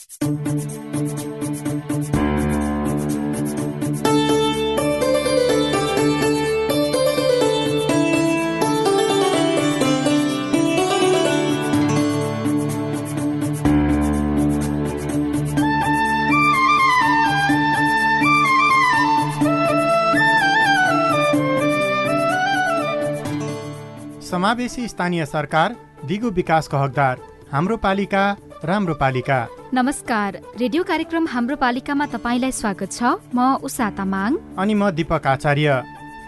समावेशी स्थानीय सरकार, दिगो विकासको हकदार, हाम्रो पालिका राम्रो पालिका। नमस्कार, रेडियो कार्यक्रम हाम्रो पालिकामा तपाईलाई स्वागत छ। म उषा तामाङ अनि म दीपक आचार्य।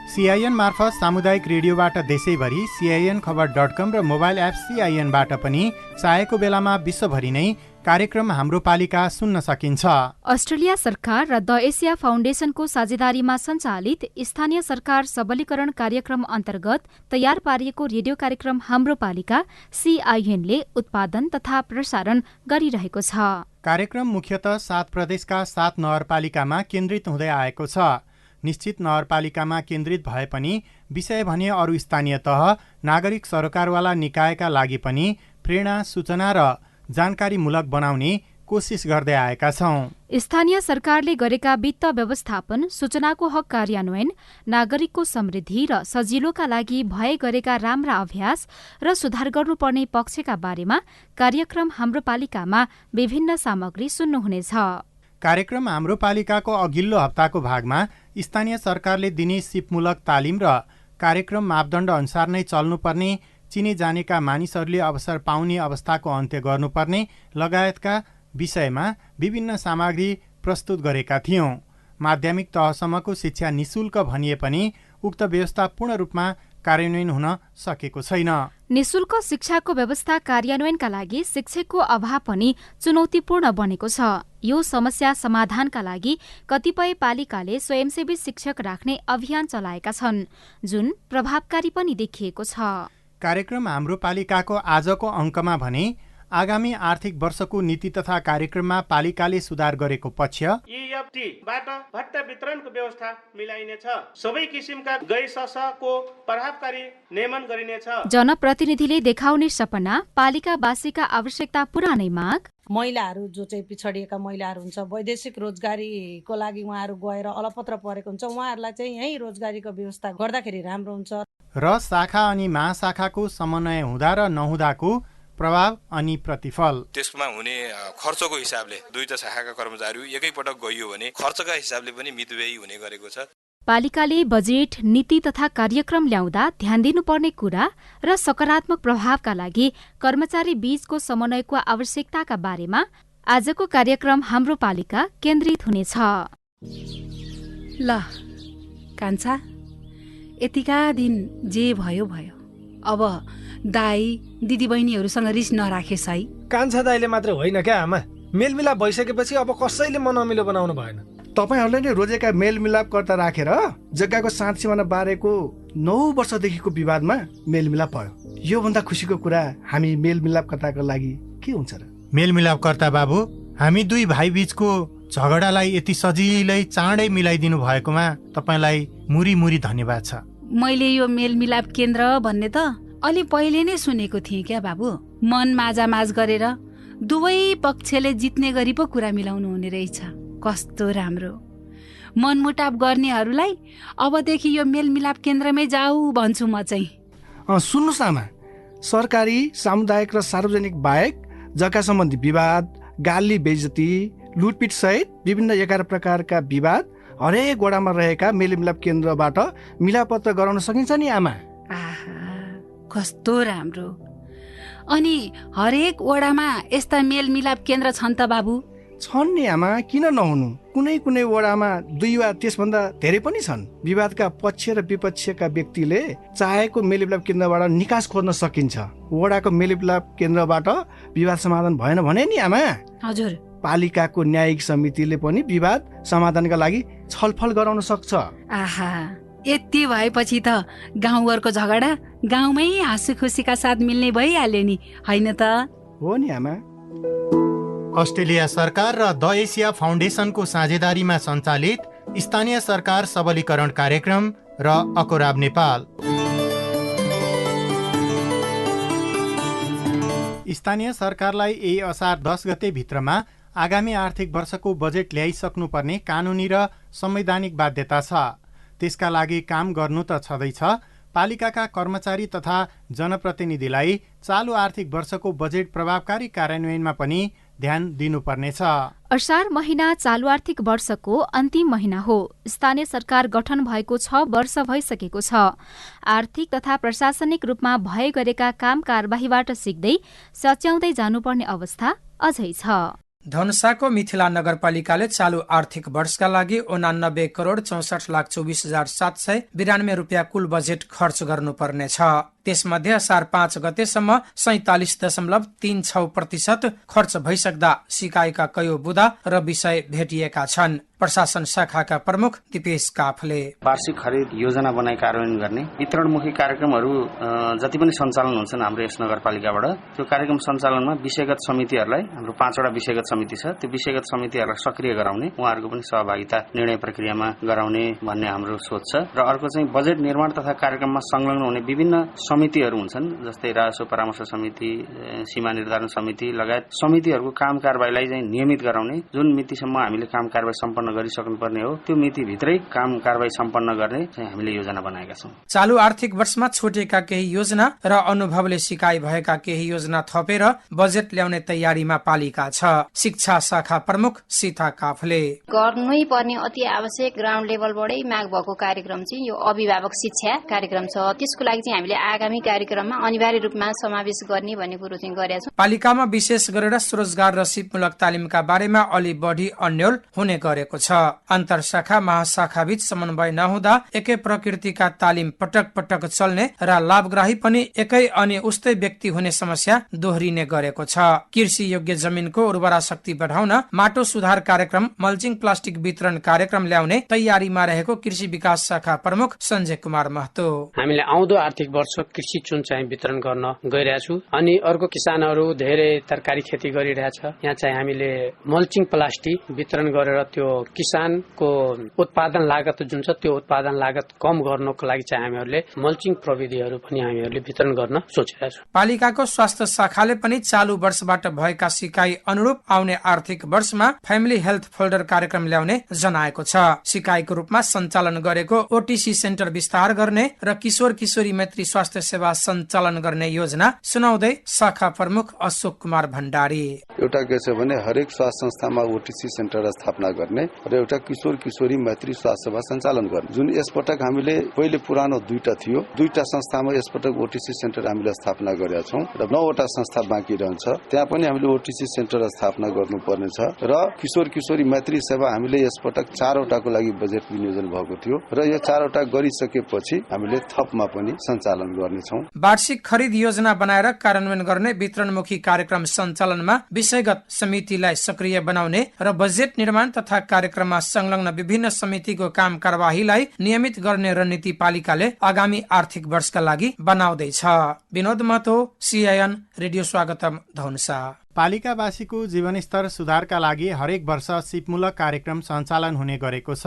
CIN मार्फत सामुदायिक रेडियोबाट देशैभरि CINखबर.com र मोबाइल एप CINबाट पनि चाहेको बेलामा विश्वभरि नै कार्यक्रम हाम्रो पालिका सुन्न सकिन्छ। अस्ट्रेलिया सरकार र द एसिया फाउन्डेसनको साझेदारीमा सञ्चालित स्थानीय सरकार सबलीकरण कार्यक्रम अन्तर्गत तयार पारिएको रेडियो कार्यक्रम हाम्रो पालिका CINले उत्पादन तथा प्रसारण गरिरहेको छ। कार्यक्रम मुख्यतः 7 प्रदेशका 7 नगरपालिकामा केन्द्रित हुँदै आएको छ। निश्चित नगरपालिकामा केन्द्रित भए पनि विषय भने अरू स्थानीय तह, नागरिक सरकारवाला निकायका लागि पनि प्रेरणा, सूचना र जानकारीमूलक बनाउने कोसिस गर्दै आएका छौं। स्थानीय सरकारले गरेका वित्त व्यवस्थापन, सूचनाको हक कार्यान्वयन, नागरिकको समृद्धि र सजिलोका लागि भए गरेका राम्रा अभ्यास र सुधार गर्नुपर्ने पक्षका बारेमा कार्यक्रम हाम्रो पालिकामा विभिन्न सामग्री सुन्नुहुनेछ। कार्यक्रम हाम्रो पालिकाको अघिल्लो हप्ताको भागमा स्थानीय सरकारले दिने सिपमूलक तालिम र कार्यक्रम मापदण्ड अनुसार नै चल्नुपर्ने, चिने जानेका मानिसहरूले अवसर पाउने अवस्थाको अन्त्य गर्नुपर्ने लगायतका विषयमा विभिन्न सामग्री प्रस्तुत गरेका थियौं। माध्यमिक तहसम्मको शिक्षा निशुल्क भनिए पनि उक्त व्यवस्था पूर्ण रूपमा कार्यान्वयन हुन सकेको छैन। निशुल्क शिक्षाको व्यवस्था कार्यान्वयनका लागि शिक्षकको अभाव पनि चुनौतीपूर्ण बनेको छ। यो समस्या समाधानका लागि कतिपय पालिकाले स्वयंसेवी शिक्षक राख्ने अभियान चलाएका छन्, जुन प्रभावकारी पनि देखिएको छ। कार्यक्रम हाम्रो पालिकाको आजको अङ्कमा भने आगामी आर्थिक वर्षको नीति तथा कार्यक्रममा पालिकाले सुधार गरेको पक्ष, EFT-बाट भत्ता वितरणको व्यवस्था मिलाइनेछ, सबै किसिमका गैर-को प्रभावकारी नियमन गरिनेछ, जनप्रतिनिधिले देखाउने सपना, पालिकावासीका आवश्यकता पुरानै माग, महिलाहरू जो चाहिँ पिछडिएका महिलाहरू हुन्छ, वैदेशिक रोजगारीको लागि उहाँहरू गएर अलपत्र परेको हुन्छ, उहाँहरूलाई चाहिँ यही रोजगारीको व्यवस्था गर्दाखेरि राम्रो हुन्छ र शाखा अनि महाशाखाको समन्वय हुँदा र नहुँदाको प्रभाव अनि प्रतिफल। त्यसमा हुने खर्चको हिसाबले दुईटा शाखाका कर्मचारी एकैपटक गइयो भने खर्चका हिसाबले पनि मितव्ययी हुने गरेको छ। पालिकाले बजेट, नीति तथा कार्यक्रम ल्याउँदा ध्यान दिनुपर्ने कुरा र सकारात्मक प्रभावका लागि कर्मचारी बीचको समन्वयको आवश्यकताका बारेमा आजको कार्यक्रम हाम्रो पालिका केन्द्रित हुनेछ। ल कान्छा, यतिका दिन जे भयो भयो, अब दाई दिदीबहिनीहरूसँग रिस नराखेस् है। कान्छा दाइले मात्र होइन क्या आमा, मेलमिलाप भइसकेपछि अब कसैले मन अमिलो बनाउनु भएन। तपाईहरूले नै रोजेका मेलमिलापकर्ता राखेर जग्गाको साँध सिमाना बारेको 9 वर्षदेखिको विवादमा मेलमिलाप भयो। योभन्दा खुसीको कुरा हामी मेलमिलापकर्ताको लागि के हुन्छ र? मेलमिलापकर्ता बाबु, हामी दुई भाइ बीचको झगडालाई यति सजिलै चाँडै मिलाइदिनु भएकोमा तपाईँलाई मुरी मुरी धन्यवाद छ। मैले यो मेलमिलाप केन्द्र भन्ने त अलि पहिले नै सुनेको थिएँ क्या बाबु। मन माझामाझ गरेर दुवै पक्षले जित्ने गरी पो कुरा मिलाउनु हुने रहेछ। कस्तो राम्रो। मनमुटाव गर्नेहरूलाई अबदेखि यो मेलमिलाप केन्द्रमै जाऊ भन्छु म चाहिँ। सुन्नुहोस् आमा, सरकारी, सामुदायिक र सार्वजनिक बाहेक जग्गा सम्बन्धी विवाद, गाली बेइज्जती, लुटपिट सहित विभिन्न 11 प्रकारका विवाद हरेक वडामा रहेका मेलमिलाप केन्द्रबाट मिलापत्र गराउन सकिन्छ नि आमा। आहा, कस्तो राम्रो। अनि हरेक वडामा यस्ता मेलमिलाप केन्द्र छन् त बाबु? छन् नि आमा, किन नहुनु। कुनै कुनै वडामा 2 वा त्यसभन्दा धेरै पनि छन्। विवादका पक्ष र विपक्षका व्यक्तिले चाहेको मेलमिलाप केन्द्रबाट निकास खोज्न सकिन्छ। वडाको मेलमिलाप केन्द्रबाट विवाद समाधान भएन भने नि आमा, हजुर, पालिकाको न्यायिक समितिले पनि विवाद समाधानका लागि छलफल गराउन सक्छ। आहा, यति भएपछि त गाउँघरको झगडा गाउँमै हाँसी खुसीका साथ मिल्ने भइहाल्यो नि, होइन त? हो नि आमा। अस्ट्रेलिया सरकार र द एसिया फाउन्डेसनको साझेदारीमा सञ्चालित स्थानीय सरकार सबलीकरण कार्यक्रम र अकोराब नेपाल। स्थानीय सरकारलाई यही असार 10 गते भित्रमा आगामी आर्थिक वर्षको बजेट ल्याइसक्नुपर्ने कानुनी र संवैधानिक बाध्यता छ। त्यसका लागि काम गर्नु त छँदैछ। पालिकाका कर्मचारी तथा जनप्रतिनिधिलाई चालु आर्थिक वर्षको बजेट प्रभावकारी कार्यान्वयनमा पनि ध्यान दिनुपर्नेछ। असार महिना चालु आर्थिक वर्षको अन्तिम महिना हो। स्थानीय सरकार गठन भएको 6 वर्ष भइसकेको छ। आर्थिक तथा प्रशासनिक रूपमा भए गरेका काम कारबाहीबाट सिक्दै सच्याउँदै जानुपर्ने अवस्था अझै छ। धनुषाको मिथिला नगरपालिकाले चालु आर्थिक वर्षका लागि 89 करोड 64,24,792 रुपियाँ कुल बजेट खर्च गर्नुपर्ने छ। त्यसमध्ये असार 5 गतेसम्म 47.36% खर्च भइसक्दा सिकाइका कयौं बुदा र विषय भेटिएका छन्। प्रशासन शाखाका प्रमुख दिपेश काफले वार्षिक खरिद योजना बनाई कार्यान्वयन गर्ने वितरणमुखी कार्यक्रमहरू जति पनि सञ्चालन हुन्छन् हाम्रो यस नगरपालिकाबाट, त्यो कार्यक्रम सञ्चालनमा विषयगत समितिहरूलाई, हाम्रो 5वटा विषयगत समिति छ, त्यो विषयगत समितिहरूलाई सक्रिय गराउने, उहाँहरूको पनि सहभागिता निर्णय प्रक्रियामा गराउने भन्ने हाम्रो सोच छ। र अर्को चाहिँ बजेट निर्माण तथा कार्यक्रममा संलग्न हुने विभिन्न समितिहरू हुन्छन्, जस्तै राजस्व परामर्श समिति, सीमा निर्धारण समिति लगायत समितिहरूको काम कारबाहीलाई चाहिँ नियमित गराउने, जुन मितिसम्म हामीले काम कारबाही सम्पन्न गरिसक्नुपर्ने हो त्यो मितिभित्रै काम कारबाही सम्पन्न गर्ने चाहिँ हामीले योजना बनाएका छौँ। चालु आर्थिक वर्षमा छुटेका केही योजना र अनुभवले सिकाइ भएका केही योजना थपेर बजेट ल्याउने तयारीमा पालिका छ। शिक्षा शाखा प्रमुख सीता काफले गर्नै पर्ने अति आवश्यक ग्राउन्ड लेभलबाटै माग भएको कार्यक्रम चाहिँ यो अभिभावक शिक्षा कार्यक्रम छ। त्यसको लागि चाहिँ हामीले आगामी कार्यक्रममा अनिवार्य रूपमा समावेश गर्ने भन्ने कुरो चाहिँ गरेका छौँ। पालिकामा विशेष गरेर स्वरोजगार र सिपमूलक तालिमका बारेमा अलि बढी अन्यल हुने गरेको छ। अन्तर शाखा महाशाखा बीच समन्वय नहुँदा एकै प्रकृतिका तालिम पटक पटक चल्ने र लाभग्राही पनि एकै अनि उस्तै व्यक्ति हुने समस्या दोहोरिने गरेको छ। कृषि योग्य जमिनको उर्वरा शक्ति बढाउन माटो सुधार कार्यक्रम, मल्चिङ प्लास्टिक वितरण कार्यक्रम ल्याउने तयारीमा रहेको कृषि विकास शाखा प्रमुख सञ्जय कुमार महतो हामीले आउँदो आर्थिक वर्ष कृषि चुन चाहिँ वितरण गर्न गइरहेका छु। अनि अर्को किसानहरू धेरै तरकारी खेती गरिरहेछ, यहाँ चाहिँ हामीले मल्चिङ प्लास्टिक वितरण गरेर त्यो किसानको उत्पादन लागत जुन छ त्यो उत्पादन लागत कम गर्नको लागि चाहिँ हामीहरूले मल्चिङ प्रविधिहरू पनि हामीहरूले वितरण गर्न सोचिरहेका छौँ। पालिकाको स्वास्थ्य शाखाले पनि चालु वर्षबाट भएका सिकाइ अनुरूप आउने आर्थिक वर्षमा फ्यामिली हेल्थ फोल्डर कार्यक्रम ल्याउने जनाएको छ। सिकाइको रूपमा सञ्चालन गरेको ओटीसी सेन्टर विस्तार गर्ने र किशोर किशोरी मैत्री स्वास्थ्य सेवा सञ्चालन गर्ने योजना सुनाउँदै शाखा प्रमुख अशोक कुमार भण्डारी एउटा के छ भने हरेक स्वास्थ्य संस्थामा ओटीसी सेन्टर स्थापना गर्ने र एउटा किशोर किशोरी मैत्री स्वास्थ्य सेवा सञ्चालन गर्ने, जुन यसपटक हामीले पहिले पुरानो 2टा थियो, 2टा संस्थामा यसपटक ओटीसी सेन्टर हामीले स्थापना गरेका छौँ र 9वटा संस्था बाँकी रहन्छ, त्यहाँ पनि हामीले ओटीसी सेन्टर स्थापना गर्नुपर्ने छ। र किशोर किशोरी मैत्री सेवा हामीले यसपटक 4वटाको लागि बजेट विनियोजन भएको थियो र यो 4वटा गरिसकेपछि हामीले थपमा पनि सञ्चालन गर्नेछौँ। वार्षिक खरिद योजना बनाएर कार्यान्वयन गर्ने वितरणमुखी कार्यक्रम सञ्चालनमा विषयगत समितिलाई सक्रिय बनाउने र बजेट निर्माण तथा कार्यक्रममा संलग्न विभिन्न समितिको काम कारबाहीलाई नियमित गर्ने रणनीति पालिकाले आगामी आर्थिक वर्षका लागि बनाउँदैछ। विनोद महतो, सीआईएन रेडियो स्वागतम, धनुषा। पालिकावासीको जीवनस्तर सुधारका लागि हरेक वर्ष सिपमूलक कार्यक्रम सञ्चालन हुने गरेको छ।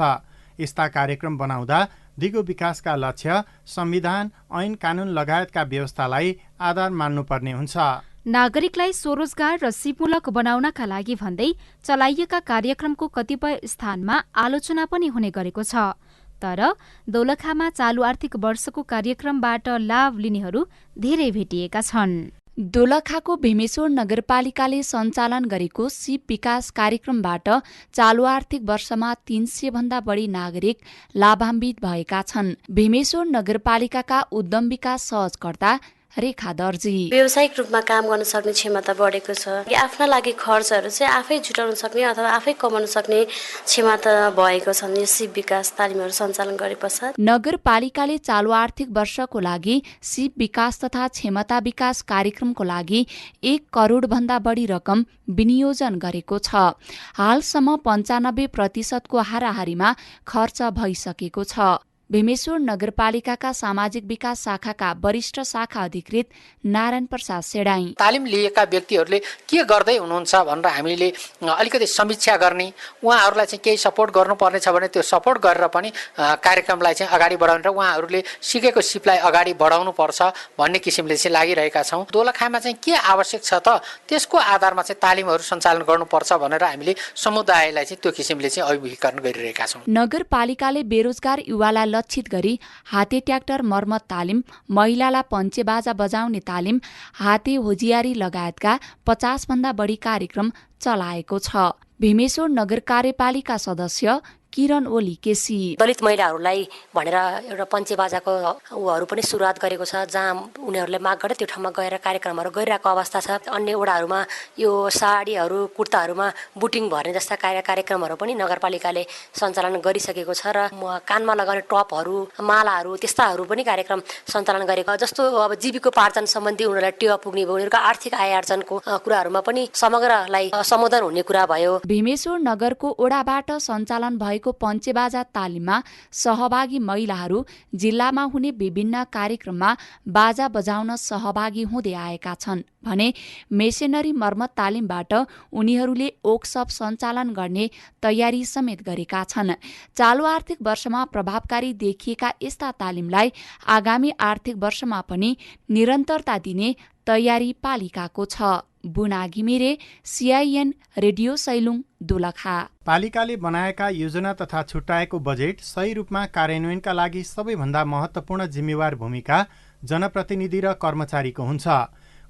यस्ता कार्यक्रम बनाउँदा दिगो विकासका लक्ष्य, संविधान, ऐन कानून लगायतका व्यवस्थालाई आधार मान्नुपर्ने हुन्छ। नागरिकलाई स्वरोजगार र सिपमूलक बनाउनका लागि भन्दै चलाइएका कार्यक्रमको कतिपय स्थानमा आलोचना पनि हुने गरेको छ। तर दोलखामा चालु आर्थिक वर्षको कार्यक्रमबाट लाभ लिनेहरू धेरै भेटिएका छन्। दोलखाको भीमेश्वर नगरपालिकाले सञ्चालन गरेको सिप विकास कार्यक्रमबाट चालु आर्थिक वर्षमा 300 भन्दा बढी नागरिक लाभान्वित भएका छन्। भीमेश्वर नगरपालिकाका उद्यम विकास सहजकर्ता रेखा दर्जी व्यावसायिक रूपमा काम गर्न सक्ने क्षमता बढेको छ। आफ्ना लागि खर्चहरू चाहिँ आफै जुटाउन सक्ने अथवा आफै कमाउन सक्ने क्षमता भएको छ यो सिप विकास तालिमहरू सञ्चालन गरे पश्चात। नगरपालिकाले चालु आर्थिक वर्षको लागि सिप विकास तथा क्षमता विकास कार्यक्रमको लागि 1 करोड भन्दा बढी रकम विनियोजन गरेको छ। हालसम्म 95% को हाराहारीमा खर्च भइसकेको छ। भीमेश्वर नगरपालिकाका सामाजिक विकास शाखाका वरिष्ठ शाखा अधिकृत नारायण प्रसाद सेडाई। तालिम लिएका व्यक्तिहरूले के गर्दै हुनुहुन्छ भनेर हामीले अलिकति समीक्षा गर्ने, उहाँहरूलाई चाहिँ केही सपोर्ट गर्नुपर्ने छ भने त्यो सपोर्ट गरेर पनि कार्यक्रमलाई चाहिँ अगाडि बढाउने र उहाँहरूले सिकेको सिपलाई अगाडि बढाउनु पर्छ भन्ने किसिमले चाहिँ लागिरहेका छौँ। दोलखामा चाहिँ के आवश्यक छ त त्यसको आधारमा चाहिँ तालिमहरू सञ्चालन गर्नुपर्छ भनेर हामीले समुदायलाई चाहिँ त्यो किसिमले चाहिँ अभिमुखीकरण गरिरहेका छौँ। नगरपालिकाले बेरोजगार युवालाई लक्षित गरी हाते ट्र्याक्टर मर्मत तालिम, महिलालाई पञ्चे बाजा बजाउने तालिम, हाते होजियारी लगायतका 50 भन्दा बढी कार्यक्रम चलाएको छ। भीमेश्वर नगर कार्यपालिका सदस्य किरण ओली केसी दलित महिलाहरूलाई भनेर एउटा पञ्चे बाजाको उहरू पनि सुरुवात गरेको छ, जहाँ उनीहरूले माग गरे त्यो ठाउँमा गएर कार्यक्रमहरू गरिरहेको अवस्था छ। अन्य वडाहरूमा यो साडीहरू कुर्ताहरूमा बुटिङ भर्ने जस्ता कार्यक्रमहरू पनि नगरपालिकाले सञ्चालन गरिसकेको छ र कानमा लगाउने टपहरू, मालाहरू त्यस्ताहरू पनि कार्यक्रम सञ्चालन गरेको। जस्तो अब जीविकोपार्जन सम्बन्धी उनीहरूलाई टेवा पुग्ने भयो, उनीहरूको आर्थिक आय आर्जनको कुराहरूमा पनि समग्रलाई सम्बोधन हुने कुरा भयो। भीमेश्वर नगरको ओडाबाट सञ्चालन भएको पञ्चेबाजा तालिममा सहभागी महिलाहरू जिल्लामा हुने विभिन्न कार्यक्रममा बाजा बजाउन सहभागी हुँदै आएका छन् भने मेसिनरी मर्मत तालिमबाट उनीहरूले वर्कसप सञ्चालन गर्ने तयारी समेत गरेका छन्। चालु आर्थिक वर्षमा प्रभावकारी देखिएका यस्ता तालिमलाई आगामी आर्थिक वर्षमा पनि निरन्तरता दिने तयारी पालिकाको छ। बुना घिमिरे, CIN रेडियो सैलुङ, दोलखा। पालिकाले बनाएका योजना तथा छुट्याएको बजेट सही रूपमा कार्यान्वयनका लागि सबैभन्दा महत्त्वपूर्ण जिम्मेवार भूमिका जनप्रतिनिधि र कर्मचारीको हुन्छ।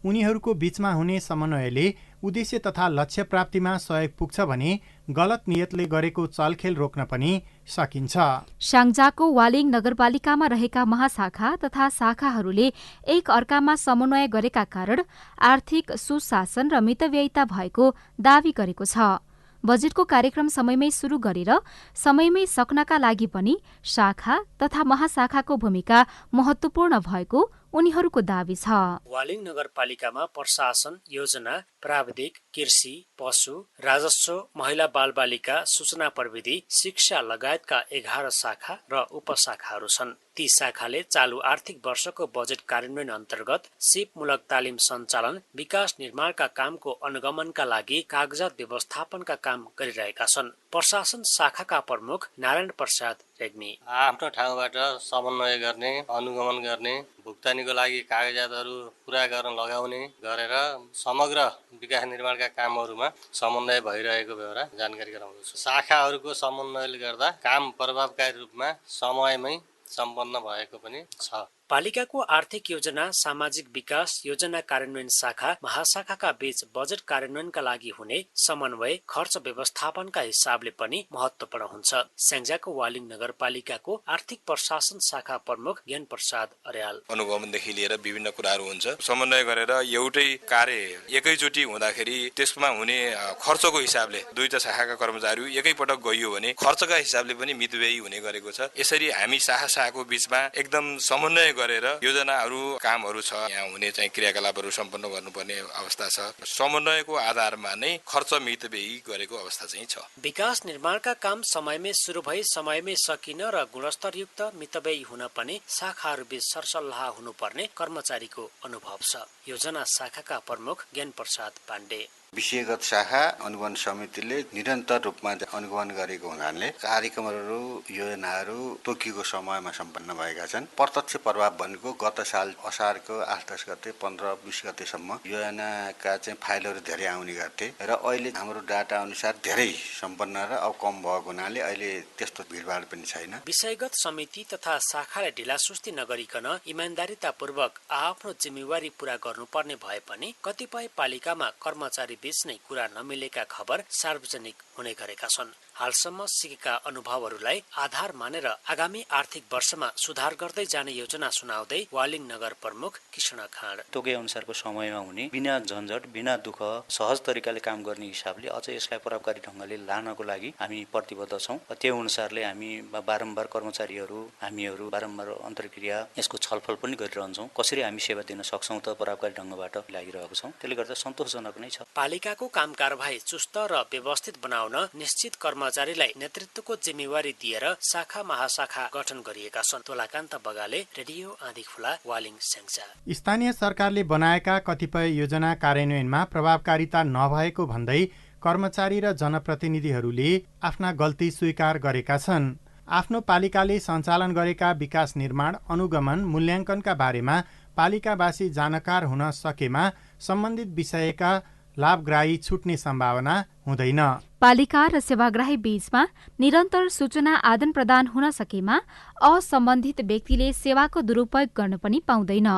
उनीहरूको बीचमा हुने समन्वयले उद्देश्य तथा लक्ष्य प्राप्तिमा सहयोग पुग्छ भने गलत नियतले गरेको चलखेल रोक्न पनि सकिन्छ। स्याङ्जाको वालिङ नगरपालिकामा रहेका महाशाखा तथा शाखाहरूले एक अर्कामा समन्वय गरेका कारण आर्थिक सुशासन र मितव्ययिता भएको दावी गरेको छ। बजेटको कार्यक्रम समयमै सुरु गरेर समयमै सक्नका लागि पनि शाखा तथा महाशाखाको भूमिका महत्त्वपूर्ण भएको उनीहरूको दावी छ। वालिङ नगरपालिकामा प्रशासन, योजना, प्राविधिक, कृषि, पशु, राजस्व, महिला बालबालिका, सूचना प्रविधि, शिक्षा लगायतका 11 शाखा र उपशाखाहरू छन्। ती शाखाले चालु आर्थिक वर्षको बजेट कार्यान्वयन अन्तर्गत सिपमूलक तालिम सञ्चालन, विकास निर्माणका कामको अनुगमनका लागि कागजात व्यवस्थापनका काम गरिरहेका छन्। प्रशासन शाखाका प्रमुख नारायण प्रसाद रेग्मी आफ्नो ठाउँबाट समन्वय गर्ने, अनुगमन गर्ने, भुक्तानीको लागि कागजातहरू पुरा गर्न लगाउने गरेर समग्र विकास निर्माणका कामहरूमा समन्वय भइरहेको बेहोरा जानकारी गराउँदछु। शाखाहरूको समन्वयले गर्दा काम प्रभावकारी रूपमा समयमै सम्पन्न भएको पनि छ। पालिकाको आर्थिक योजना, सामाजिक विकास योजना कार्यान्वयन शाखा, महाशाखाका बीच बजेट कार्यान्वयनका लागि हुने समन्वय खर्च व्यवस्थापनका हिसाबले पनि महत्त्वपूर्ण हुन्छ। स्याङ्जाको वालिङ नगरपालिकाको आर्थिक प्रशासन शाखा प्रमुख ज्ञान प्रसाद अर्याल अनुगमनदेखि लिएर विभिन्न कुराहरू हुन्छ। समन्वय गरेर एउटै कार्य एकैचोटि हुँदाखेरि त्यसमा हुने खर्चको हिसाबले दुईटा शाखाका कर्मचारी एकैपटक गइयो भने खर्चका हिसाबले पनि मितव्ययी हुने गरेको छ। यसरी हामी शाखाको बीचमा एकदम समन्वय गरेर योजनाहरू, कामहरू छ, यहाँ हुने चाहिँ क्रियाकलापहरू सम्पन्न गर्नुपर्ने अवस्था छ। समन्वयको आधारमा नै खर्च मितव्ययी गरेको अवस्था चाहिँ छ। विकास निर्माणका काम समयमै सुरु भई समयमै सकिन र गुणस्तरयुक्त मितव्ययी हुन पनि शाखाहरूबीच सरसल्लाह हुनुपर्ने कर्मचारीको अनुभव छ। योजना शाखाका प्रमुख ज्ञान प्रसाद पाण्डे विषयगत शाखा अनुगमन समितिले निरन्तर रूपमा अनुगमन गरेको हुनाले कार्यक्रमहरू, योजनाहरू तोकिएको समयमा सम्पन्न भएका छन्। प्रत्यक्ष प्रभाव भनेको गत साल असारको 8-10 गते 15-20 गतेसम्म योजनाका चाहिँ फाइलहरू धेरै आउने गर्थे र अहिले हाम्रो डाटा अनुसार धेरै सम्पन्न र अब कम भएको हुनाले अहिले त्यस्तो भिडभाड पनि छैन। विषयगत समिति तथा शाखाले ढिलासुस्ती नगरिकन इमान्दारितापूर्वक आफ्नो जिम्मेवारी पूरा गर्नुपर्ने भए पनि कतिपय पालिकामा कर्मचारी बीच नै कुरा नमिलेका खबर सार्वजनिक हुने गरेका छन्। हालसम्म सिकेका अनुभवहरूलाई आधार मानेर आगामी आर्थिक वर्षमा सुधार गर्दै जाने योजना सुनाउँदै वालिङ नगर प्रमुख कृष्ण खाँड तोके अनुसारको समयमा हुने, बिना झन्झट, बिना दुःख, सहज तरिकाले काम गर्ने हिसाबले अझ यसलाई प्रभावकारी ढङ्गले लानको लागि हामी प्रतिबद्ध छौँ। त्यो अनुसारले हामी बारम्बार कर्मचारीहरू, हामीहरू बारम्बार अन्तर्क्रिया यसको छलफल पनि गरिरहन्छौँ। कसरी हामी सेवा दिन सक्छौँ त प्रभावकारी ढङ्गबाट लागिरहेको छौँ। त्यसले गर्दा सन्तोषजनक नै छ। पालिकाको काम कारबाही चुस्त र व्यवस्थित बनाउन निश्चित कर्मचारीलाई नेतृत्वको जिम्मेवारी दिएर शाखा महाशाखा गठन गरिएका छन्। तोलाकान्त बगाले, रेडियो आँधीखोला, वालिङ स्याङ्जा। स्थानीय सरकारले बनाएका कतिपय योजना कार्यान्वयनमा प्रभावकारिता नभएको भन्दै कर्मचारी र जनप्रतिनिधिहरूले आफ्ना गल्ती स्वीकार गरेका छन्। आफ्नो पालिकाले सञ्चालन गरेका विकास निर्माण, अनुगमन, मूल्याङ्कनका बारेमा पालिकावासी जानकार हुन सकेमा सम्बन्धित विषयका लाभग्राही छुट्ने सम्भावना हुँदैन। पालिका र सेवाग्राही बीचमा निरन्तर सूचना आदान प्रदान हुन सकेमा असम्बन्धित व्यक्तिले सेवाको दुरूपयोग गर्न पनि पाउँदैन।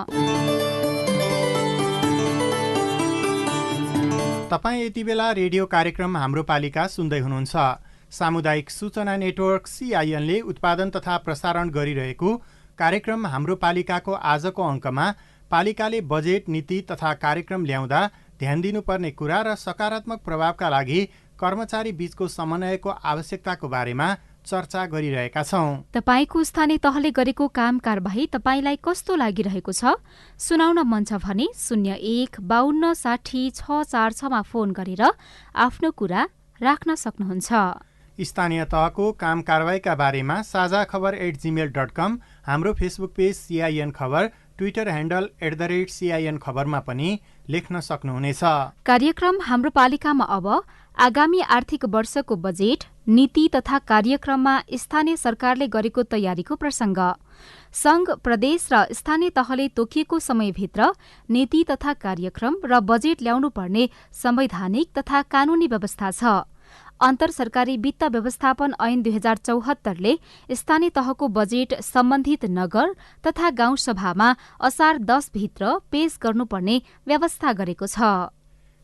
तपाईँ यति बेला रेडियो कार्यक्रम हाम्रो पालिका सुन्दै हुनुहुन्छ। सामुदायिक सूचना नेटवर्क CINले उत्पादन तथा प्रसारण गरिरहेको कार्यक्रम हाम्रो पालिकाको आजको अङ्कमा पालिकाले बजेट, नीति तथा कार्यक्रम ल्याउँदा ध्यान दिनुपर्ने कुरा र सकारात्मक प्रभावका लागि कर्मचारी बीचको समन्वयको आवश्यकताको बारेमा चर्चा गरिरहेका छौं। तपाईको स्थानीय तहले गरेको काम कारबाही तपाईलाई कस्तो लागिरहेको छ? सुनाउन मन छ भने 01 52 60 646 मा फोन गरेर आफ्नो कुरा राख्न सक्नुहुन्छ। स्थानीय तहको काम कारबाहीका बारेमा साझा खबर @gmail.com, हाम्रो फेसबुक पेज CIN खबर, ट्विटर ह्यान्डल @CIN खबरमा पनि लेख्न सक्नुहुनेछ। कार्यक्रम हाम्रो पालिकामा अब आगामी आर्थिक वर्षको बजेट, नीति तथा कार्यक्रममा स्थानीय सरकारले गरेको तयारीको प्रसङ्ग। संघ, प्रदेश र स्थानीय तहले तोकिएको समयभित्र नीति तथा कार्यक्रम र बजेट ल्याउनुपर्ने संवैधानिक तथा कानूनी व्यवस्था छ। अन्तर सरकारी वित्त व्यवस्थापन ऐन 2074ले स्थानीय तहको बजेट सम्बन्धित नगर तथा गाउँसभामा असार 10 भित्र पेश गर्नुपर्ने व्यवस्था गरेको छ।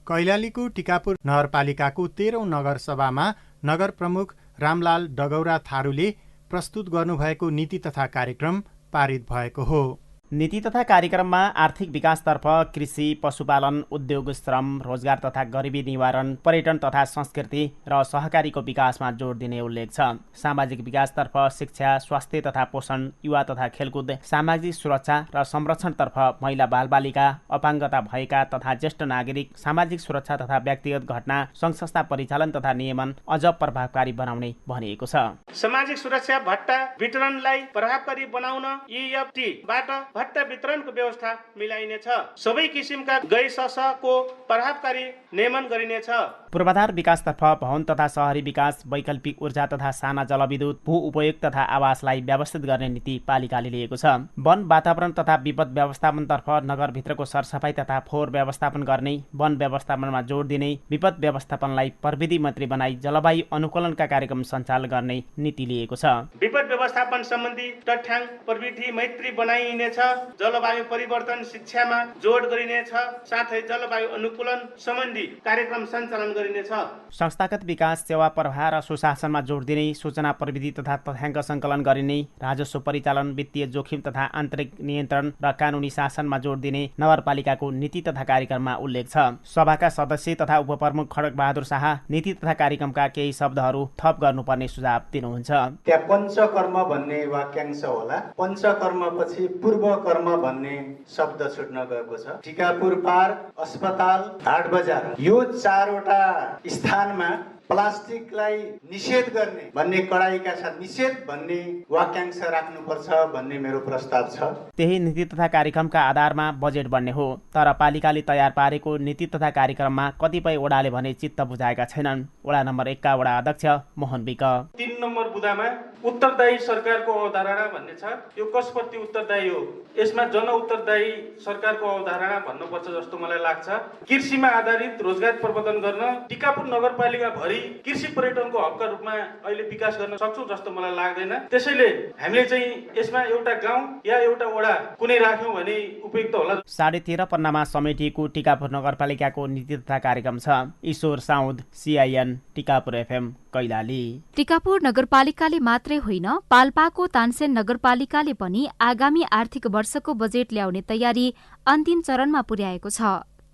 कैलालीको टिकापुर नगरपालिकाको 13औं नगरसभामा नगर प्रमुख रामलाल डगौरा थारूले प्रस्तुत गर्नुभएको नीति तथा कार्यक्रम पारित भएको हो। नीति तथा कार्यक्रममा आर्थिक विकासतर्फ कृषि, पशुपालन, उद्योग, श्रम, रोजगार तथा गरिबी निवारण, पर्यटन तथा संस्कृति र सहकारीको विकासमा जोड दिने उल्लेख छ। सामाजिक विकासतर्फ शिक्षा, स्वास्थ्य तथा पोषण, युवा तथा खेलकुद, सामाजिक सुरक्षा र संरक्षणतर्फ महिला, बालबालिका, अपाङ्गता भएका तथा ज्येष्ठ नागरिक, सामाजिक सुरक्षा तथा व्यक्तिगत घटना, संघ-संस्था परिचालन तथा नियमन अझ प्रभावकारी बनाउने भनिएको छ। सामाजिक सुरक्षा भत्ता वितरणलाई प्रभावकारी बनाउन EFT-बाट भत्ता वितरणको व्यवस्था मिलाइनेछ। सबै किसिमका गैर-को प्रभावकारी नियमन गरिनेछ। पूर्वाधार विकासतर्फ भवन तथा शहरी विकास, वैकल्पिक ऊर्जा तथा साना जलविद्युत, भू उपयोग तथा आवासलाई व्यवस्थित गर्ने नीति पालिकाले लिएको छ। वन, वातावरण तथा विपद व्यवस्थापनतर्फ नगरभित्रको सरसफाई तथा फोहोर व्यवस्थापन गर्ने, वन व्यवस्थापनमा जोड दिने, विपद व्यवस्थापनलाई प्रविधि मन्त्री बनाई जलवायु अनुकूलनका कार्यक्रम सञ्चालन गर्ने नीति लिएको छ। विपद व्यवस्थापन सम्बन्धी तथ्याङ्क प्रविधि मैत्री बनाइनेछ। जलवायु परिवर्तन शिक्षामा जोड गरिनेछ। साथै जलवायु अनुकूलन सम्बन्धी कार्यक्रम सञ्चालन गरिनेछ। संस्थागत विकास, सेवा प्रवाह र सुशासनमा जोड दिने, सूचना प्रविधि तथा तथ्याङ्क सङ्कलन गरिने, राजस्व परिचालन, वित्तीय जोखिम तथा आन्तरिक नियन्त्रण र कानुनी शासनमा जोड दिने नगरपालिकाको नीति तथा कार्यक्रममा उल्लेख छ। सभाका सदस्य तथा उपप्रमुख खड्ग बहादुर शाह नीति तथा कार्यक्रमका केही शब्दहरू थप गर्नुपर्ने सुझाव दिनुहुन्छ। त्यहाँ पञ्चकर्म भन्ने वाक्यांश होला। पञ्चकर्म पछि पूर्व कर्म भन्ने शब्द छुट्न गएको छ। टिकापुर पार्क, अस्पताल, हाट बजार, यो 4वटा स्थानमा प्लास्टिकलाई निषेध गर्ने भन्ने कडाइका साथ निषेध भन्ने वाक्यांश राख्नुपर्छ भन्ने मेरो प्रस्ताव छ। त्यही नीति तथा कार्यक्रमका आधारमा बजेट बन्ने हो। तर पालिकाले तयार पारेको नीति तथा कार्यक्रममा कतिपय वडाले भने चित्त बुझाएका छैनन्। वडा नम्बर 1 का वडा अध्यक्ष मोहन विक। 3 नम्बर बुदामा उत्तरदायी सरकारको अवधारणा भन्ने छ। यो कसप्रति उत्तरदायी हो? यसमा जन उत्तरदायी सरकारको अवधारणा भन्नुपर्छ जस्तो मलाई लाग्छ। कृषिमा आधारित रोजगार प्रवर्धन गर्न टिकापुर नगरपालिका भरि कृषि पर्यटनको हबका रूपमा अहिले विकास गर्न सक्छौं जस्तो मलाई लाग्दैन। त्यसैले हामीले चाहिँ यसमा एउटा गाउँ या एउटा वडा कुनै राख्यौं भने उपयुक्त होला। 13.5 पन्नामा समेटिएको टिकापुर नगरपालिकाको नीति तथा कार्यक्रम छ। Ishwar Saud, CIN, Tikapur FM, Kailali. टिकापुर नगरपालिकाले मात्रै होइन, पाल्पाको तानसेन नगरपालिकाले पनि आगामी आर्थिक वर्षको बजेट ल्याउने तयारी अन्तिम चरणमा पुर्याएको छ।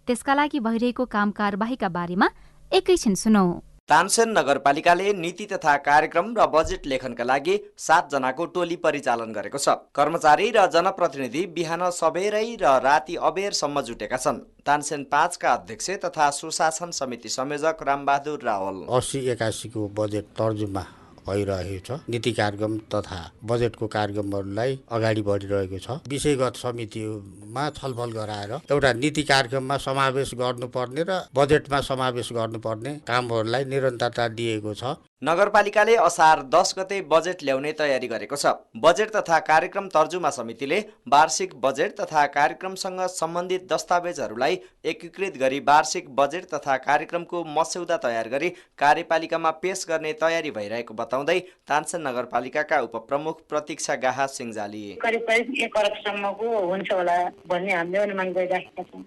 त्यसका लागि भइरहेको काम कारबाहीका बारेमा एकैछिन सुनौ। तानसेन नगरपालिकाले नीति तथा कार्यक्रम र बजेट लेखनका लागि 7 जनाको टोली परिचालन गरेको छ। कर्मचारी र जनप्रतिनिधि बिहान सबेरै र राति अबेरसम्म जुटेका छन्। तानसेन 5 का अध्यक्ष तथा सुशासन समिति संयोजक रामबहादुर रावल 80-81 को बजेट तर्जुमा भइरहेको छ। नीति कार्यक्रम तथा बजेटको कार्यक्रमहरूलाई अगाडि बढिरहेको छ। विषयगत समितिमा छलफल गराएर एउटा नीति कार्यक्रममा समावेश गर्नुपर्ने र बजेटमा समावेश गर्नुपर्ने कामहरूलाई निरन्तरता दिएको छ। नगरपालिकाले असार 10 गते बजेट ल्याउने तयारी गरेको छ। बजेट तथा कार्यक्रम तर्जुमा समितिले वार्षिक बजेट तथा कार्यक्रमसँग सम्बन्धित दस्तावेजहरूलाई एकीकृत गरी वार्षिक बजेट तथा कार्यक्रमको मस्यौदा तयार गरी कार्यपालिकामा पेश गर्ने तयारी भइरहेको बताउँदै तानसेन नगरपालिकाका उपप्रमुख प्रतीक्षा गाहा सिंहजाली करिब 1 अरबसम्मको हुन्छ होला भन्ने हामीले अनुमान गरिराखेका छौँ।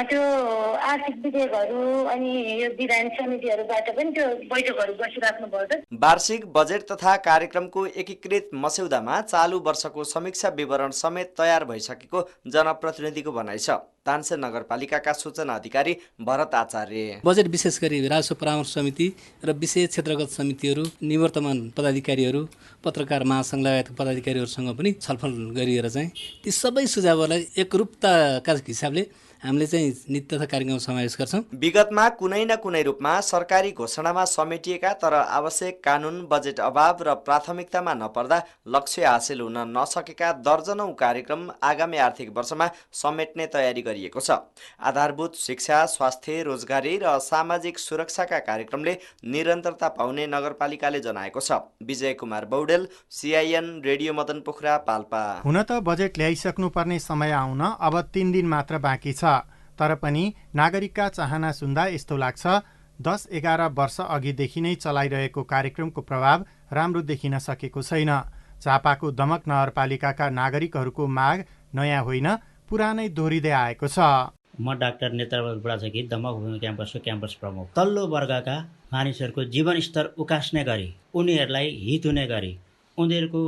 त्यो आर्थिक विधेयकहरू अनि यो विधान समितिहरूबाट पनि त्यो बैठकहरू बसिराख्नु। वार्षिक बजेट तथा कार्यक्रमको एकीकृत मस्यौदामा चालु वर्षको समीक्षा विवरण समेत तयार भइसकेको जनप्रतिनिधिको भनाइ छ। तानसेन नगरपालिकाका सूचना अधिकारी भरत आचार्य बजेट विशेष गरी राजस्व परामर्श समिति र विशेष क्षेत्रगत समितिहरू, निवर्तमान पदाधिकारीहरू, पत्रकार महासंघ लगायतका पदाधिकारीहरूसँग पनि छलफल गरिएर चाहिँ ती सबै सुझावहरूलाई एकरूपताका हिसाबले हामीले चाहिँ नीति तथा कार्यक्रम समावेश गर्छौँ। विगतमा कुनै न कुनै रूपमा सरकारी घोषणामा समेटिएका तर आवश्यक कानुन, बजेट अभाव र प्राथमिकतामा नपर्दा लक्ष्य हासिल हुन नसकेका दर्जनौं कार्यक्रम आगामी आर्थिक वर्षमा समेट्ने तयारी गरिएको छ। आधारभूत शिक्षा, स्वास्थ्य, रोजगारी र सामाजिक सुरक्षाका कार्यक्रमले निरन्तरता पाउने नगरपालिकाले जनाएको छ। Vijay Kumar Baudel, CIN radio Madan Pokhara, Palpa. हुन त बजेट ल्याइसक्नुपर्ने समय आउन अब 3 दिन मात्र बाँकी छ। तर पनि नागरिकका चाहना सुन्दा यस्तो लाग्छ 10-11 वर्ष अघिदेखि नै चलाइरहेको कार्यक्रमको प्रभाव राम्रो देखिन सकेको छैन। झापाको दमक नगरपालिकाका नागरिकहरूको माग नयाँ होइन, पुरानै दोहोरिँदै आएको छ। म डाक्टर नेत्रबहादुर बुढाथोकी दमक भूमि क्याम्पसको क्याम्पस प्रमुख। तल्लो वर्गका मानिसहरूको जीवनस्तर उकास्ने गरी, उनीहरूलाई हित हुने गरी, उनीहरूको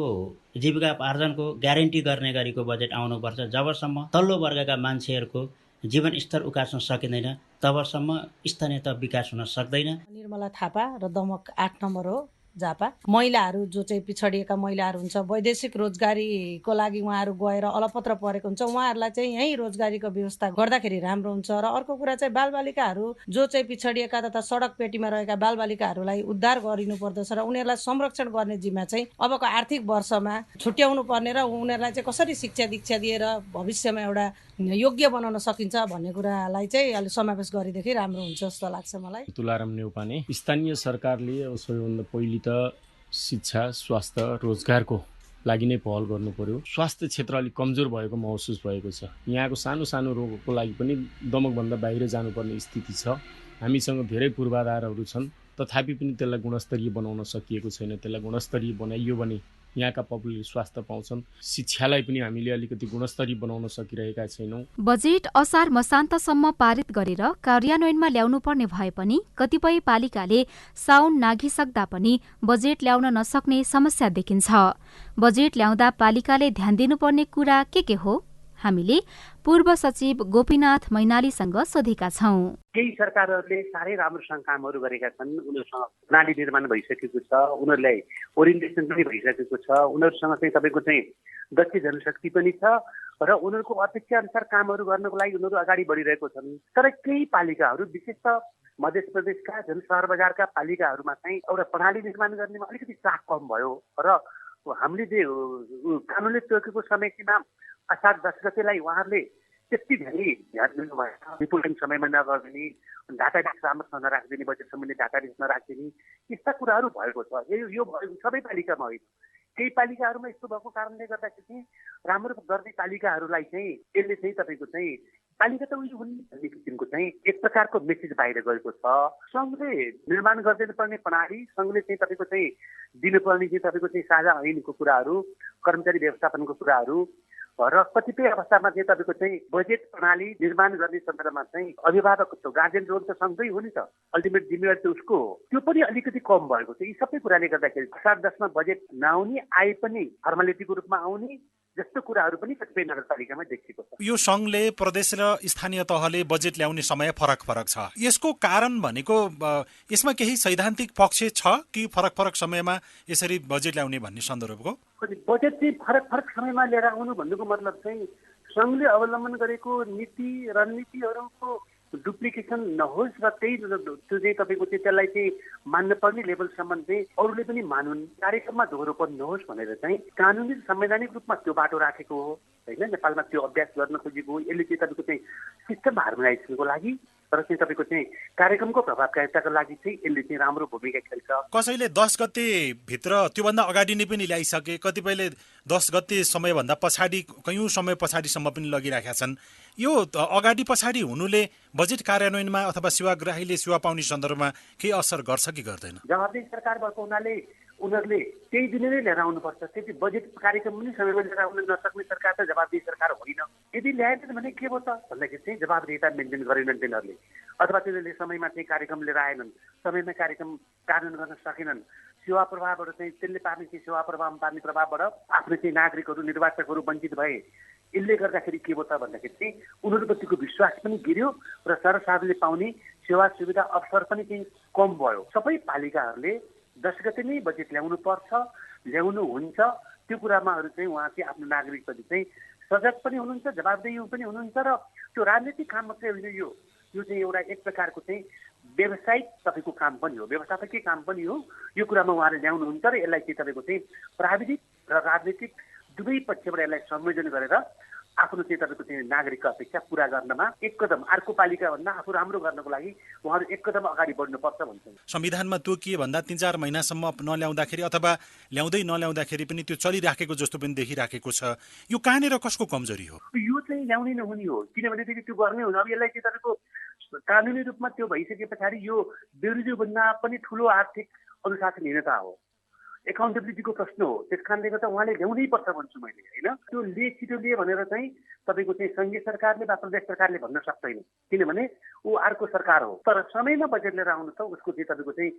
जीविका आर्जनको ग्यारेन्टी गर्ने गरेको बजेट आउनुपर्छ। जबसम्म तल्लो वर्गका मान्छेहरूको जीवनस्तर उकास्न सकिँदैन तबसम्म स्थानीय तह विकास हुन सक्दैन। निर्मला थापा र दमक 8 नम्बर हो झापा। महिलाहरू जो चाहिँ पिछडिएका महिलाहरू हुन्छ, वैदेशिक रोजगारीको लागि उहाँहरू गएर अलपत्र परेको हुन्छ, उहाँहरूलाई चाहिँ यहीँ रोजगारीको व्यवस्था गर्दाखेरि राम्रो हुन्छ। र अर्को कुरा चाहिँ बालबालिकाहरू जो चाहिँ पिछडिएका तथा सडक पेटीमा रहेका बालबालिकाहरूलाई उद्धार गरिनु पर्दछ र उनीहरूलाई संरक्षण गर्ने जिम्मा चाहिँ अबको आर्थिक वर्षमा छुट्याउनु पर्ने र उनीहरूलाई चाहिँ कसरी शिक्षा दीक्षा दिएर भविष्यमा एउटा योग्य बनाउन सकिन्छ भन्ने कुरालाई चाहिँ अलि समावेश गरिदेखि राम्रो हुन्छ जस्तो लाग्छ मलाई। तुलाराम नेउपाने। स्थानीय सरकारले सबैभन्दा पहिली त शिक्षा, स्वास्थ्य, रोजगारको लागि नै पहल गर्नु पर्यो। स्वास्थ्य क्षेत्र अलिक कमजोर भएको महसुस भएको छ। यहाँको सानो सानो रोगको लागि पनि दमकभन्दा बाहिर जानुपर्ने स्थिति छ। हामीसँग धेरै पूर्वाधारहरू छन्, तथापि पनि त्यसलाई गुणस्तरीय बनाउन सकिएको छैन। त्यसलाई गुणस्तरीय बनाइयो भने यहाँका पब्लिकले स्वास्थ्य पाउँछन्। शिक्षालाई पनि हामीले अलिकति गुणस्तरीय बनाउन सकिरहेका छैनौँ। बजेट असार मसान्तसम्म पारित गरेर कार्यान्वयनमा ल्याउनु पर्ने भए पनि कतिपय पालिकाले साउन नाघिसक्दा पनि बजेट ल्याउन नसक्ने समस्या देखिन्छ। बजेट ल्याउँदा पालिकाले ध्यान दिनुपर्ने कुरा के हो? हामीले पूर्व सचिव गोपीनाथ मैनालीसँग सोधेका छौं। केही सरकारहरूले साह्रै राम्रोसँग कामहरू गरेका छन्। उनीहरूसँग प्रणाली निर्माण भइसकेको छ, उनीहरूलाई ओरिएन्टेसन पनि भइसकेको छ, उनीहरूसँग चाहिँ तपाईँको चाहिँ दक्ष जनशक्ति पनि छ र उनीहरूको अपेक्षा अनुसार कामहरू गर्नको लागि उनीहरू अगाडि बढिरहेको छन्। तर केही पालिकाहरू विशेष त मध्य प्रदेशका जनशहर बजारका पालिकाहरूमा चाहिँ एउटा प्रणाली निर्माण गर्नेमा अलिकति चाख कम भयो र हामीले जे कानुनले तोकेको समय सीमा असार 10 गतेलाई उहाँहरूले त्यति धेरै ध्यान दिनुभयो। रिपोर्टिङ समयमा नगरिदिने, डाटाबेस राम्रोसँग नराखिदिने, बजेट सम्बन्धी डाटाबेस नराखिदिने, यस्ता कुराहरू भएको छ। यो सबै पालिकामा होइन, केही पालिकाहरूमा यस्तो भएको कारणले गर्दाखेरि राम्रो गर्ने पालिकाहरूलाई चाहिँ यसले चाहिँ तपाईँको चाहिँ पालिका त उयो हुने भन्ने किसिमको चाहिँ एक प्रकारको मेसेज बाहिर गएको छ। सङ्घले निर्माण गरिदिनुपर्ने प्रणाली, सङ्घले चाहिँ तपाईँको चाहिँ दिनुपर्ने चाहिँ तपाईँको चाहिँ साझा ऐनको कुराहरू, कर्मचारी व्यवस्थापनको कुराहरू र कतिपय अवस्थामा चाहिँ तपाईँको चाहिँ बजेट प्रणाली निर्माण गर्ने सन्दर्भमा चाहिँ अभिभावक गार्जियन रोल त सँगै हो नि त, अल्टिमेट जिम्मेवारी त उसको हो, त्यो पनि अलिकति कम भएको छ। यी सबै कुराले गर्दाखेरि असार 10मा बजेट नआउने, आए पनि फर्मालिटीको रूपमा आउने जस्तो कुराहरू पनि कतिपय नगरपालिकामा देखिएको छ। यो सङ्घले प्रदेश र स्थानीय तहले बजेट ल्याउने समय फरक फरक छ। यसको कारण भनेको यसमा केही सैद्धान्तिक पक्ष छ कि फरक फरक समयमा यसरी बजेट ल्याउने भन्ने सन्दर्भको? बजेट चाहिँ फरक फरक समयमा लिएर आउनु भन्नुको मतलब चाहिँ सङ्घले अवलम्बन गरेको नीति रणनीतिहरूको डुप्लिकेसन नहोस् र त्यो चाहिँ तपाईँको चाहिँ त्यसलाई चाहिँ मान्न पर्ने लेभलसम्म चाहिँ अरूले पनि मानुन्, कार्यक्रममा दोहोरोपन नहोस् भनेर चाहिँ कानुनी संवैधानिक रूपमा त्यो बाटो राखेको हो होइन। नेपालमा त्यो अभ्यास गर्न खोजेको हो। यसले चाहिँ तपाईँको चाहिँ सिस्टम हार्मोनाइजेसनको लागि र चाहिँ तपाईँको चाहिँ कार्यक्रमको प्रभावकारिताको लागि चाहिँ यसले चाहिँ राम्रो भूमिका खेल्छ। कसैले 10 गते भित्र त्योभन्दा अगाडि नै पनि ल्याइसके, कतिपयले 10 गते समयभन्दा पछाडि कयौँ समय पछाडिसम्म पनि लगिराखेका छन्। यो अगाडि पछाडि हुनुले बजेट कार्यान्वयनमा अथवा सेवाग्राहीले सेवा पाउने सन्दर्भमा केही असर गर्छ कि गर्दैन? जवाबदेही सरकार भएको हुनाले उनीहरूले त्यही दिनै नै लिएर आउनुपर्छ। त्यति बजेट कार्यक्रम पनि समयमा लिएर आउन नसक्ने सरकार त जवाबदेही सरकार होइन। यदि ल्याएन भने के भयो त भन्दाखेरि चाहिँ जवाबदेहिता मेन्टेन गरेनन् तिनीहरूले, अथवा तिनीहरूले समयमा चाहिँ कार्यक्रम लिएर आएनन्, समयमा कार्यक्रम कार्यान्वयन गर्न सकेनन्। सेवा प्रभावबाट चाहिँ त्यसले पार्ने चाहिँ सेवा प्रभावमा पार्ने प्रभावबाट आफ्नो चाहिँ नागरिकहरू निर्वाचकहरू वञ्चित भए। यसले गर्दाखेरि के भयो त भन्दाखेरि चाहिँ उनीहरूप्रतिको विश्वास पनि गिर्यो र सर्वसाधारणले पाउने सेवा सुविधा अवसर पनि चाहिँ कम भयो। सबै पालिकाहरूले 10 गते नै बजेट ल्याउनु पर्छ, ल्याउनु हुन्छ। त्यो कुरामाहरू चाहिँ उहाँ चाहिँ आफ्नो नागरिकप्रति चाहिँ सजग पनि हुनुहुन्छ, जवाबदेही पनि हुनुहुन्छ र त्यो राजनीतिक काम मात्रै होइन। यो चाहिँ एउटा एक प्रकारको चाहिँ व्यावसायिक तपाईँको काम पनि हो, व्यवस्थापकीय काम पनि हो। यो कुरामा उहाँले ल्याउनुहुन्छ र यसलाई चाहिँ तपाईँको चाहिँ प्राविधिक र राजनीतिक दुवै पक्षबाट यसलाई संयोजन गरेर आफ्नो चाहिँ तपाईँको चाहिँ नागरिकको अपेक्षा पुरा गर्नमा एक कदम अर्को पालिकाभन्दा आफू राम्रो गर्नको लागि उहाँहरू एक कदम अगाडि बढ्नुपर्छ भन्छन्। संविधानमा तोकिए भन्दा 3-4 महिनासम्म नल्याउँदाखेरि अथवा ल्याउँदै नल्याउँदाखेरि पनि त्यो चलिराखेको जस्तो पनि देखिराखेको छ। यो कहाँनिर कसको कमजोरी हो? यो चाहिँ ल्याउनै नहुने हो, किनभनेदेखि त्यो गर्नै हुन। अब यसलाई चाहिँ तपाईँको कानुनी रूपमा त्यो भइसके पछाडि यो विरोधीभन्दा पनि ठुलो आर्थिक अनुशासनहीनता हो, एकाउन्टेबिलिटीको प्रश्न हो। त्यस कारणले गर्दा उहाँले ल्याउनै पर्छ भन्छु मैले होइन। त्यो छिटो लिए भनेर चाहिँ तपाईँको चाहिँ सङ्घीय सरकारले वा प्रदेश सरकारले भन्न सक्दैन, किनभने ऊ अर्को सरकार हो। तर समयमा बजेट लिएर आउनु त उसको चाहिँ तपाईँको चाहिँ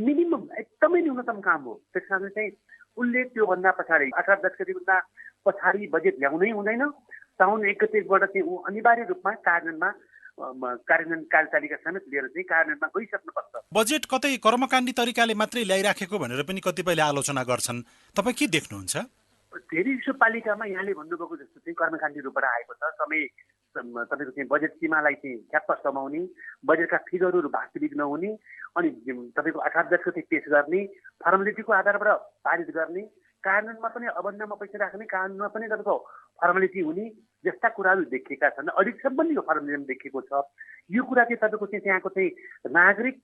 मिनिमम एकदमै न्यूनतम काम हो। त्यस कारणले चाहिँ उसले त्योभन्दा पछाडि 18 गतेभन्दा पछाडि बजेट ल्याउनै हुँदैन। साउन 1 गतेबाट चाहिँ ऊ अनिवार्य रूपमा कार्यान्वयन कार्यतालिका समेत लिएर चाहिँ कार्यान्वयनमा गइसक्नुपर्छ। बजेट कतै कर्मकाण्डी तरिकाले मात्रै ल्याइराखेको भनेर पनि कतिपयले आलोचना गर्छन्। तपाईँ के देख्नुहुन्छ? धेरै जसो पालिकामा यहाँले भन्नुभएको जस्तो चाहिँ कर्मकाण्डी रूपबाट आएको छ। समय तपाईँको चाहिँ बजेट सीमालाई चाहिँ ठ्याप्प समाउने, बजेटका फिगरहरू वास्तविक नहुने, अनि तपाईँको 18 गते पेश गर्ने, फर्मालिटीको आधारबाट पारित गर्ने, कार्यान्वयनमा पनि अबन्धमा पैसा राख्ने, कानुनमा पनि तपाईँको फर्मालिटी हुने जस्ता कुराहरू देखिएका छन्। अडिटसम्म पनि यो फर्मालिटी देखिएको छ। यो कुरा चाहिँ तपाईँको चाहिँ त्यहाँको चाहिँ नागरिक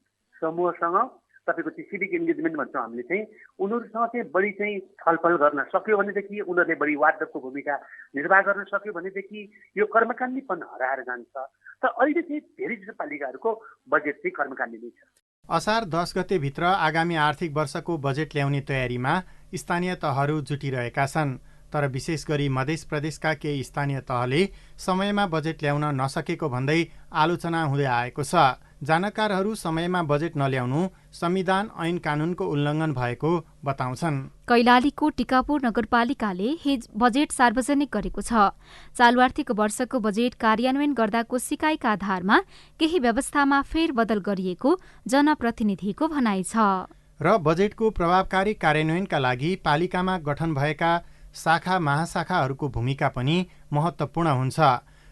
समूहसँग तपाईँको चाहिँ सिभिक इन्गेजमेन्ट भन्छौँ हामीले चाहिँ उनीहरूसँग चाहिँ बढी चाहिँ छलफल गर्न सक्यो भनेदेखि, उनीहरूले बढी वार्डको भूमिका निर्वाह गर्न सक्यो भनेदेखि यो कर्मकाण्डीपन हराएर जान्छ। तर अहिले चाहिँ धेरै जसो पालिकाहरूको बजेट चाहिँ कर्मकाण्डी नै छ। असार 10 गतेभित्र आगामी आर्थिक वर्षको बजेट ल्याउने तयारीमा स्थानीय तहहरू जुटिरहेका छन्। तर विशेष गरी मध्य प्रदेशका केही स्थानीय तहले समयमा बजेट ल्याउन नसकेको भन्दै आलोचना हुँदै आएको छ। जानकारहरू समयमा बजेट नल्याउनु संविधान ऐन कानूनको उल्लङ्घन भएको बताउँछन्। कैलालीको टिकापुर नगरपालिकाले बजेट सार्वजनिक गरेको छ। चालु आर्थिक वर्षको बजेट कार्यान्वयन गर्दाको सिकाइका आधारमा केही व्यवस्थामा फेरबदल गरिएको जनप्रतिनिधिको भनाइ छ। र बजेटको प्रभावकारी कार्यान्वयनका लागि पालिकामा गठन भएका शाखा महाशाखाहरूको भूमिका पनि महत्त्वपूर्ण हुन्छ।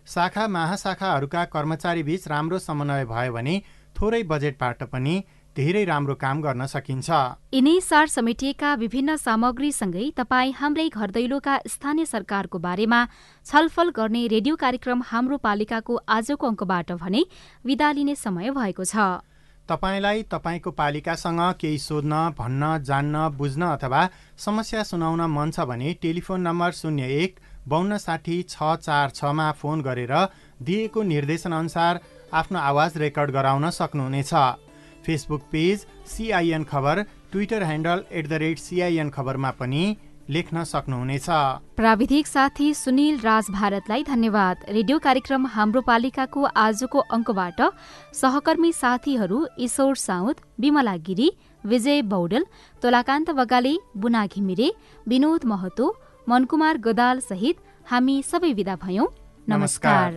शाखा महाशाखाहरूका कर्मचारीबीच राम्रो समन्वय भयो भने थोरै बजेटबाट पनि धेरै राम्रो काम गर्न सकिन्छ। यिनै सार समेटिएका विभिन्न सामग्रीसँगै तपाईँ हाम्रै घर दैलोका स्थानीय सरकारको बारेमा छलफल गर्ने रेडियो कार्यक्रम हाम्रो पालिकाको आजको अङ्कबाट भने विदा लिने समय भएको छ। तपाईलाई तपाईँको पालिकासँग केही सोध्न, भन्न, जान्न, बुझ्न अथवा समस्या सुनाउन मन छ भने टेलिफोन नम्बर 01-6260-646मा फोन गरेर दिएको निर्देशनअनुसार आफ्नो आवाज रेकर्ड गराउन सक्नुहुनेछ। फेसबुक पेज CIN खबर, ट्विटर ह्यान्डल @CIN खबरमा पनि लेख्न सक्नुहुनेछ। प्राविधिक साथी सुनिल राज भारतलाई धन्यवाद। रेडियो कार्यक्रम हाम्रो पालिकाको आजको अङ्कबाट सहकर्मी साथीहरू ईश्वर साउद, विमला गिरी, विजय बौडल, तोलाकान्त बगाले, बुना घिमिरे, विनोद महतो, मनकुमार गदाल सहित हामी सबै विदा भयौं। नमस्कार।